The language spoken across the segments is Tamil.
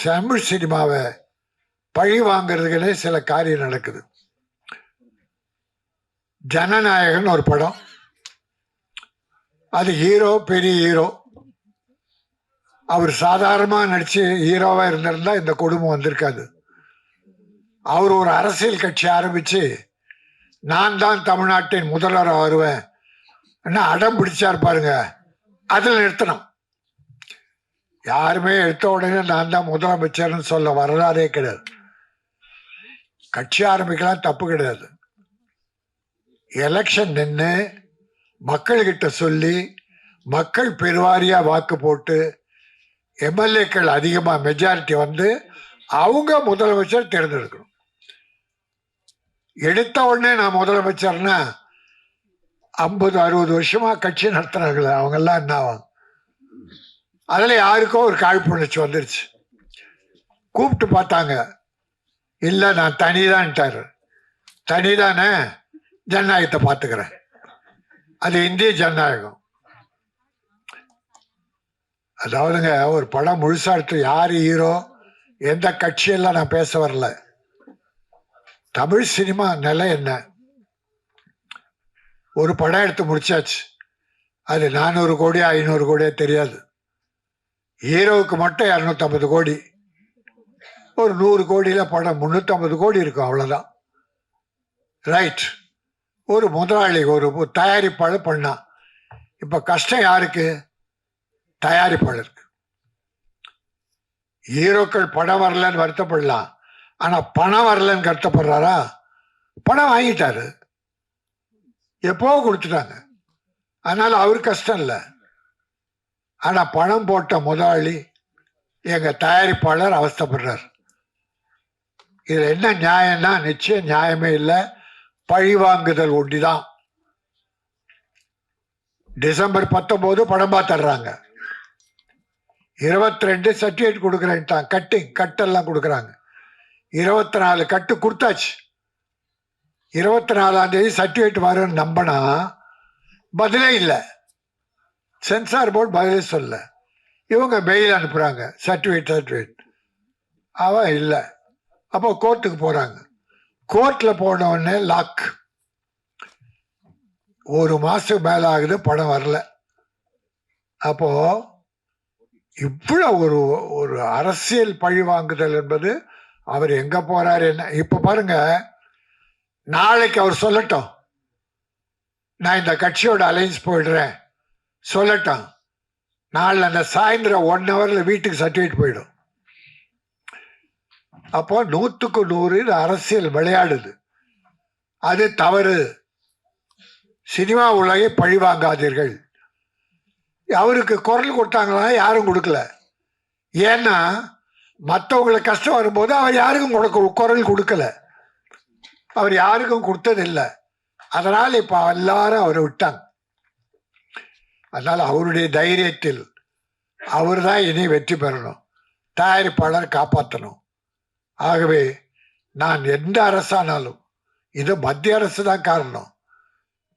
தமிழ் சினிமாவை பழி வாங்கிறதுக்குன்னே சில காரியம் நடக்குது. ஜனநாயகன் ஒரு படம், அது ஹீரோ பெரிய ஹீரோ, அவர் சாதாரணமாக நடிச்சு ஹீரோவா இருந்திருந்தா இந்த குடும்பம் வந்திருக்காது. அவர் ஒரு அரசியல் கட்சி ஆரம்பிச்சு நான் தான் தமிழ்நாட்டின் முதல்வராக வருவேன் அடம் பிடிச்சார் பாருங்க, அதில் நிறுத்தணும். யாருமே எடுத்த உடனே நான் தான் முதலமைச்சர்னு சொல்ல வரலாறே கிடையாது. கட்சி ஆரம்பிக்கலாம், தப்பு கிடையாது. எலெக்ஷன் நின்று மக்கள்கிட்ட சொல்லி மக்கள் பெருவாரியா வாக்கு போட்டு எம்எல்ஏக்கள் அதிகமாக மெஜாரிட்டி வந்து அவங்க முதலமைச்சர் தேர்ந்தெடுக்கணும். எடுத்த உடனே நான் முதலமைச்சர்னா 50-60 வருஷமா கட்சி நடத்துறாங்களே அவங்கெல்லாம் என்ன ஆவாங்க? அதில் யாருக்கோ ஒரு காழ்ப்புணர்ச்சி வந்துருச்சு. கூப்பிட்டு பார்த்தாங்க, இல்லை நான் தனிதான்ட்டாரு. தனிதானே, ஜனநாயகத்தை பார்த்துக்கிறேன். அது இந்திய ஜனநாயகம். அதாவதுங்க, ஒரு படம் முழுசா எடுத்து யார் ஹீரோ எந்த கட்சியெல்லாம் நான் பேச வரல. தமிழ் சினிமா நிலை என்ன? ஒரு படம் எடுத்து முடிச்சாச்சு, அது 400 கோடி 500 கோடியா தெரியாது. ஹீரோவுக்கு மட்டும் 250 கோடி, ஒரு 100 கோடியில படம் 350 கோடி இருக்கும், அவ்வளவுதான். ரைட். ஒரு முதலாளி ஒரு தயாரிப்பாளர் பண்ணா. இப்ப கஷ்டம் யாருக்கு? தயாரிப்பாளருக்கு. ஹீரோக்கள் படம் வரலன்னு வருத்தப்படலாம், ஆனா பணம் வரலன்னு வருத்தப்படுறாரா? பணம் வாங்கிட்டாரு, எப்போ கொடுத்துட்டாங்க, அதனால அவரு கஷ்டம் இல்லை. ஆனா பணம் போட்ட முதலாளி எங்க தயாரிப்பாளர் அவஸ்தப்படுறார். இதுல என்ன நியாயம்னா நிச்சயம் நியாயமே இல்லை, பழிவாங்குதல் ஒண்டிதான். டிசம்பர் 19 படம் பார்த்துடுறாங்க, 22 சர்டிபிகேட் கொடுக்குறேன், கட்டெல்லாம் கொடுக்குறாங்க. 24 கட்டு கொடுத்தாச்சு. 24ஆம் தேதி சர்டிபிகேட் வரும்னு நம்பினா பதிலே இல்லை. சென்சார் போர்டு பதிலே சொல்ல, இவங்க மெயில் அனுப்புறாங்க, சர்டிபிகேட் அவன் இல்லை. அப்போ கோர்ட்டுக்கு போறாங்க. கோர்ட்ல போன உடனே லாக். 1 மாசம் மேல ஆகுது, படம் வரல. அப்போ இவ்வளவு ஒரு அரசியல் பழி வாங்குதல் என்பது, அவர் எங்க போறாரு என்ன? இப்ப பாருங்க, நாளைக்கு அவர் சொல்லட்டும், நான் இந்த கட்சியோட அலைன்ஸ் போயிடுறேன் சொல்லட்டும், நாளை அந்த சாயந்தரம் 1 ஹவர்ல வீட்டுக்கு சர்டிபிகேட் போயிடும். அப்போ 100க்கு 100 அரசியல் விளையாடுது. அது தவறு. சினிமா உலகை பழி வாங்காதீர்கள். அவருக்கு குரல் கொடுத்தாங்களா? யாரும் கொடுக்கல. ஏன்னா மற்றவங்களுக்கு கஷ்டம் வரும்போது அவர் யாருக்கும் குரல் கொடுக்கல, அவர் யாருக்கும் கொடுத்ததில்லை. அதனால இப்ப எல்லாரும் அவரை விட்டாங்க. அதனால அவருடைய தைரியத்தில் அவர் தான் இனி வெற்றி பெறணும், தயாரிப்பாளர் காப்பாற்றணும். ஆகவே நான் எந்த அரசானாலும், இது மத்திய அரசு தான் காரணம்,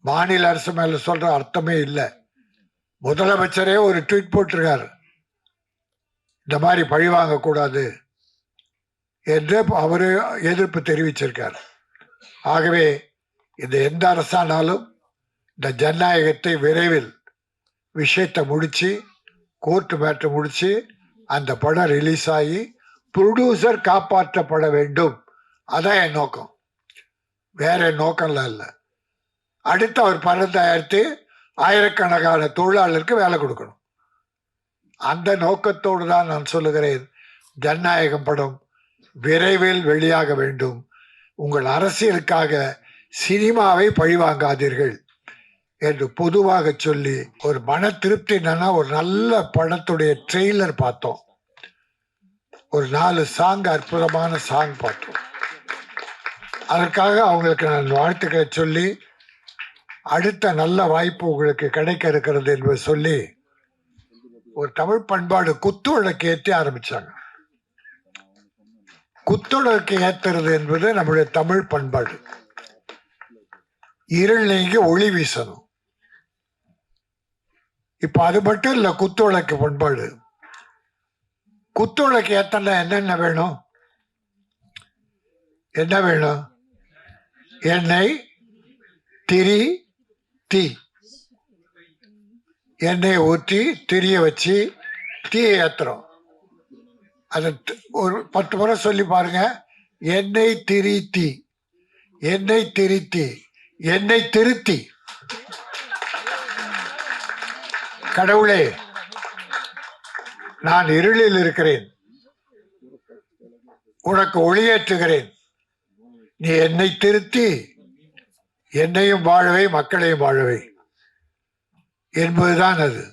மாநில அரசு மேல சொல்ற அர்த்தமே இல்லை. முதலமைச்சரே ஒரு ட்வீட் போட்டிருக்காரு, இந்த மாதிரி பழி வாங்கக்கூடாது என்று அவரு எதிர்ப்பு தெரிவிச்சிருக்கார். ஆகவே இந்த எந்த அரசானாலும் இந்த ஜனநாயகத்தை விரைவில் விஷயத்தை முடிச்சு, கோர்ட் மேட்டர் முடிச்சு, அந்த படம் ரிலீஸ் ஆகி ப்ரொடியூசர் காப்பாற்றப்பட வேண்டும். அதான் என் நோக்கம், வேற நோக்கம்லாம் இல்லை. அடுத்து அவர் படம் தயாரித்து ஆயிரக்கணக்கான தொழிலாளருக்கு வேலை கொடுக்கணும். அந்த நோக்கத்தோடு தான் நான் சொல்லுகிறேன், ஜனநாயகம் படம் விரைவில் வெளியாக வேண்டும். உங்கள் அரசியலுக்காக சினிமாவை பழிவாங்காதீர்கள் என்று பொதுவாக சொல்லி, ஒரு மன திருப்தி என்னன்னா, ஒரு நல்ல படத்துடைய ட்ரெய்லர் பார்த்தோம், ஒரு 4 சாங், அற்புதமான சாங் பார்த்தோம். அதற்காக அவங்களுக்கு நான் வாழ்த்துக்களை சொல்லி, அடுத்த நல்ல வாய்ப்பு உங்களுக்கு கிடைக்க இருக்கிறது என்பதை சொல்லி, ஒரு தமிழ் பண்பாடு குத்துவிளக்கு ஏற்றி ஆரம்பிச்சாங்க. குத்துவிளக்கு ஏத்துறது என்பது நம்முடைய தமிழ் பண்பாடு. இருள் நீங்கி ஒளி வீசணும். இப்ப அது மட்டும் இல்ல குத்துவிளக்கு பண்பாடு, குத்துவிளக்கு ஏத்தனா என்னென்ன வேணும்? என்ன வேணும்? எண்ணெய், திரி, தீ. எண்ணெயை ஊற்றி திரிய வச்சு தீயை ஏத்துறோம். அதை ஒரு 10 முறை சொல்லி பாருங்க. எண்ணெய், திரி, தீ. எண்ணெய், திரி, தீ. எண்ணெய் திருத்தி. கடவுளே, நான் இருளில் இருக்கிறேன், உனக்கு ஒளியேற்றுகிறேன். நீ என்னை திருத்தி என்னையும் வாழவை, மக்களையும் வாழவை என்பதுதான் அது.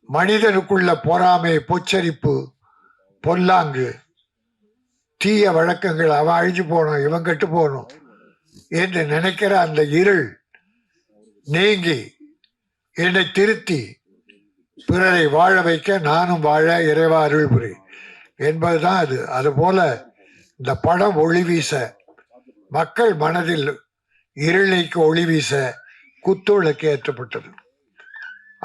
மனிதனுக்குள்ள பொறாமை, பொச்சரிப்பு, பொல்லாங்கு, தீய வழக்கங்கள், அவன் அழிஞ்சு போகணும், இவன் கெட்டு போகணும் என்று நினைக்கிற அந்த இருள் நீங்கி என்னை திருத்தி பிறரை வாழ வைக்க நானும் வாழ இறைவா அருள் புரி என்பதுதான் அது. அதுபோல இந்த படம் ஒளி வீச, மக்கள் மனதில் இருளைக்கு ஒளி வீச குத்துவிளக்கு ஏற்றப்பட்டது.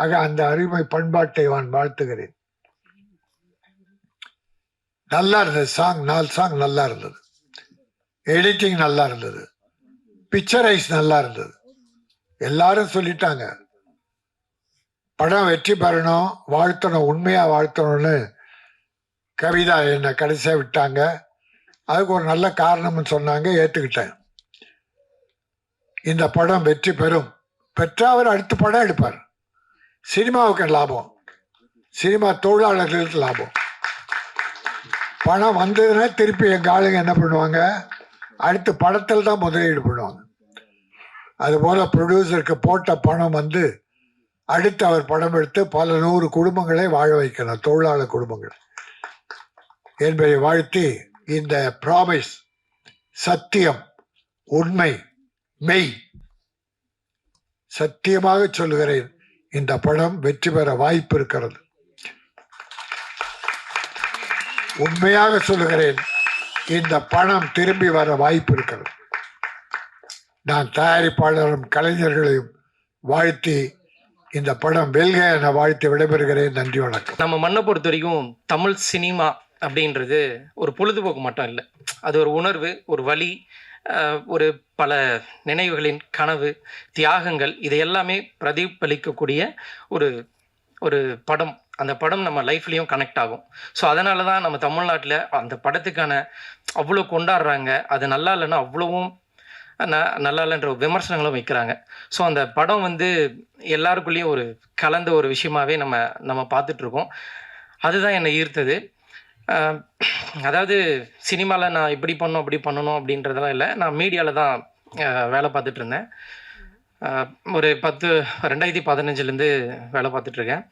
ஆக அந்த அருமை பண்பாட்டை நான் வாழ்த்துகிறேன். நல்லா இருந்தது சாங். 4 சாங் நல்லா இருந்தது. எடிட்டிங் நல்லா இருந்தது. பிக்சரைஸ் நல்லா இருந்தது. எல்லாரும் சொல்லிட்டாங்க படம் வெற்றி பெறணும், வாழ்த்தணும், உண்மையா வாழ்த்தணும்னு. கவிதா என்னை கடைசியா விட்டாங்க. அதுக்கு ஒரு நல்ல காரணம்னு சொன்னாங்க, ஏற்றுக்கிட்டேன். இந்த படம் வெற்றி பெறும். பெற்றா அவர் அடுத்த படம் எடுப்பார். சினிமாவுக்கு லாபம், சினிமா தொழிலாளர்களுக்கு லாபம். பணம் வந்ததுன்னா திருப்பி எங்கள் ஆளுங்க என்ன பண்ணுவாங்க, அடுத்த படத்தில் தான் முதலீடு பண்ணுவாங்க. அதுபோல் ப்ரொடியூசருக்கு போட்ட பணம் வந்து அடுத்து அவர் படம் எடுத்து பல 100 குடும்பங்களை வாழ வைக்கணும், தொழிலாளர் குடும்பங்கள் என்பதை வாழ்த்தி, இந்த ப்ராமிஸ், சத்தியம், உண்மை, மெய், சத்தியமாக சொல்லுகிறேன், இந்த படம் வெற்றி பெற வாய்ப்பு இருக்கிறது. உண்மையாக சொல்லுகிறேன், இந்த பணம் திரும்பி வர வாய்ப்பு இருக்கிறது. நான் தயாரிப்பாளரும் கலைஞர்களையும் வாழ்த்தி இந்த படம் வெல்க என வாழ்த்து விடைபெறுகிறேன். நன்றி, வணக்கம். நம்ம மண்ணை பொறுத்த வரைக்கும் தமிழ் சினிமா அப்படின்றது ஒரு பொழுதுபோக்கு மட்டும் இல்லை, அது ஒரு உணர்வு, ஒரு வலி, ஒரு பல நினைவுகளின் கனவு, தியாகங்கள், இதை எல்லாமே பிரதிபலிக்கக்கூடிய ஒரு ஒரு படம். அந்த படம் நம்ம லைஃப்லேயும் கனெக்ட் ஆகும். ஸோ அதனால தான் நம்ம தமிழ்நாட்டில் அந்த படத்துக்கான அவ்வளோ கொண்டாடுறாங்க. அது நல்லா இல்லைன்னா அவ்வளவும் நல்லா இல்லைன்ற விமர்சனங்களும் வைக்கிறாங்க. ஸோ அந்த படம் வந்து எல்லாருக்குள்ளேயும் ஒரு கலந்த ஒரு விஷயமாகவே நம்ம பார்த்துட்ருக்கோம். அதுதான் என்னை ஈர்த்தது. அதாவது சினிமாவில் நான் இப்படி பண்ணணும் அப்படி பண்ணணும் அப்படின்றதெல்லாம் இல்லை. நான் மீடியாவில் தான் வேலை பார்த்துட்டு இருந்தேன். ஒரு 2015 வேலை பார்த்துட்ருக்கேன்.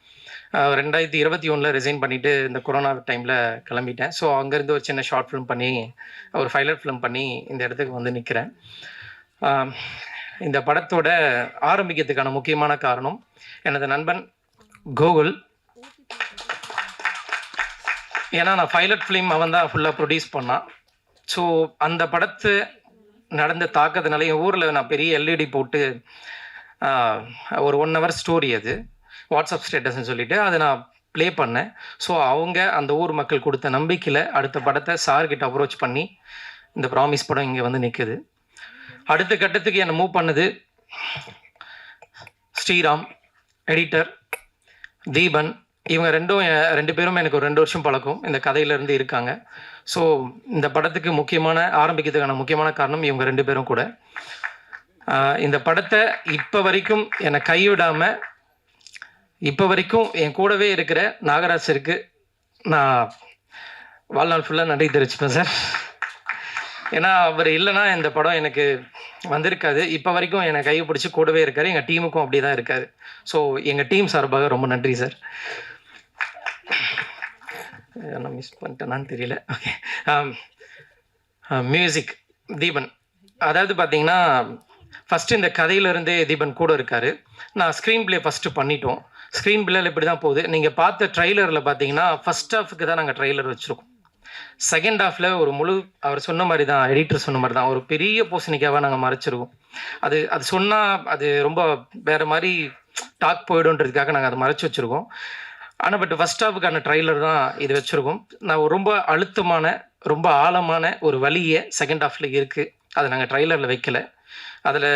2021 ரிசைன் பண்ணிவிட்டு இந்த கொரோனா டைமில் கிளம்பிட்டேன். ஸோ அங்கேருந்து ஒரு சின்ன ஷார்ட் ஃபிலிம் பண்ணி, ஒரு ஃபைலர் ஃபிலிம் பண்ணி இந்த இடத்துக்கு வந்து நிற்கிறேன். இந்த படத்தோட ஆரம்பிக்கிறதுக்கான முக்கியமான காரணம் எனது நண்பன் கோகுல். ஏன்னா நான் ஃபைலட் ஃபிலிம் அவன் தான் ஃபுல்லாக ப்ரொடியூஸ் பண்ணான். ஸோ அந்த படத்து நடந்த தாக்கத்தினால என் ஊரில் நான் பெரிய எல்இடி போட்டு ஒரு 1 hour ஸ்டோரி, அது வாட்ஸ்அப் ஸ்டேட்டஸ்ன்னு சொல்லிட்டு அதை நான் ப்ளே பண்ணேன். ஸோ அவங்க அந்த ஊர் மக்கள் கொடுத்த நம்பிக்கையில் அடுத்த படத்தை சார்கிட்ட அப்ரோச் பண்ணி இந்த ப்ராமிஸ் படம் இங்கே வந்து நிற்குது. அடுத்த கட்டத்துக்கு என்னை மூவ் பண்ணுது ஸ்ரீராம், எடிட்டர் தீபன். இவங்க 2 பேரும் எனக்கு ஒரு 2 வருஷம் பழக்கம், இந்த கதையிலேருந்து இருக்காங்க. ஸோ இந்த படத்துக்கு ஆரம்பிக்கிறதுக்கான முக்கியமான காரணம் இவங்க 2 பேரும் கூட. இந்த படத்தை இப்போ வரைக்கும் என்னை கைவிடாமல், இப்போ வரைக்கும் என் கூடவே இருக்கிற நாகராஜருக்கு நான் வாழ்நாள் ஃபுல்லாக நன்றி தெரிவிச்சுப்பேன் சார். ஏன்னா அவர் இல்லைன்னா இந்த படம் எனக்கு வந்திருக்காது. இப்போ வரைக்கும் என்னை கையை பிடிச்சி கூடவே இருக்கார். எங்கள் டீமுக்கும் அப்படி தான் இருக்கார். ஸோ எங்கள் டீம் சார்பாக ரொம்ப நன்றி சார். நான் மிஸ் பண்ணிட்டேனான்னு தெரியல. Okay, music Deepan. அதாவது பார்த்தீங்கன்னா ஃபஸ்ட்டு இந்த கதையிலேருந்தே தீபன் கூட இருக்கார். நான் ஸ்க்ரீன் ப்ளே ஃபஸ்ட்டு பண்ணிட்டோம். ஸ்க்ரீன் ப்ளேயில் இப்படி தான் போகுது. நீங்கள் பார்த்த ட்ரெய்லரில் பார்த்தீங்கன்னா ஃபஸ்ட் ஹாஃபுக்கு தான் நாங்கள் ட்ரெய்லர் வச்சுருக்கோம். செகண்ட் ஹாஃபில் ஒரு அவர் சொன்ன மாதிரி தான், எடிட்டர் சொன்ன மாதிரி தான், ஒரு பெரிய பூசணிக்காக நாங்கள் மறைச்சிருக்கோம். அது சொன்னால் அது ரொம்ப வேறு மாதிரி டாக் போய்டுன்றதுக்காக நாங்கள் அதை மறைச்சி வச்சுருக்கோம். ஆனால் பட் ஃபஸ்ட் ஹாஃபுக்கான ட்ரைலர் தான் இது வச்சுருக்கோம். நான் ரொம்ப அழுத்தமான, ரொம்ப ஆழமான ஒரு வலியை செகண்ட் ஹாஃபில் இருக்குது. அதை நாங்கள் ட்ரைலரில் வைக்கல. அதில்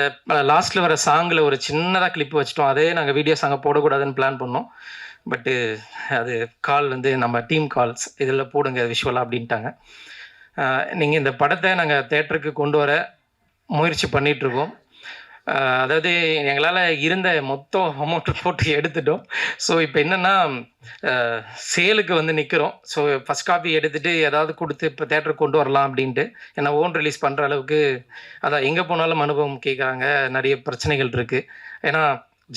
லாஸ்ட்டில் வர சாங்கில் ஒரு சின்னதாக கிளிப் வச்சுட்டோம். அதே நாங்கள் வீடியோ சாங்கை போடக்கூடாதுன்னு பிளான் பண்ணோம். பட்டு அது கால் வந்து நம்ம டீம் கால்ஸ் இதில் போடுங்க விஷுவலாக அப்படின்ட்டாங்க. நீங்கள் இந்த படத்தை நாங்கள் தேட்டருக்கு கொண்டு வர முயற்சி பண்ணிகிட்ருக்கோம். அதாவது எங்களால் இருந்த மொத்தம் அமௌண்ட்டு போட்டு எடுத்துட்டோம். ஸோ இப்போ என்னென்னா சேலுக்கு வந்து நிற்கிறோம். ஸோ ஃபஸ்ட் காப்பி எடுத்துகிட்டு ஏதாவது கொடுத்து இப்போ தேட்டருக்கு கொண்டு வரலாம் அப்படின்ட்டு. ஏன்னா ஓன் ரிலீஸ் பண்ணுற அளவுக்கு அதான் எங்கே போனாலும் அனுபவம் கேட்குறாங்க. நிறைய பிரச்சனைகள் இருக்குது. ஏன்னா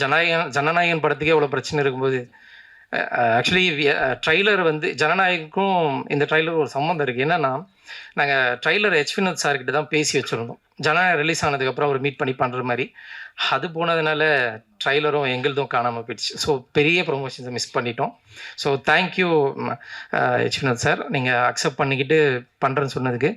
ஜனநாயகன் படத்துக்கே அவ்வளோ பிரச்சனை இருக்கும்போது ஆக்சுவலி ட்ரைலர் வந்து ஜனநாயகனுக்கும் இந்த ட்ரைலர் ஒரு சம்மந்தம் இருக்குது. என்னென்னா நாங்கள் ட்ரைலர் வினோத் சார்கிட்ட தான் பேசி வச்சுருந்தோம். ஜனநாயகம் ரிலீஸ் ஆனதுக்கப்புறம் அவர் மீட் பண்ணி பண்ணுற மாதிரி. அது போனதுனால ட்ரைலரும் எங்களுதும் காணாமல் போயிடுச்சு. ஸோ பெரிய ப்ரொமோஷன்ஸை மிஸ் பண்ணிட்டோம். ஸோ தேங்க்யூ வினோத் சார், நீங்கள் அக்செப்ட் பண்ணிக்கிட்டு பண்ணுறேன்னு சொன்னதுக்கு.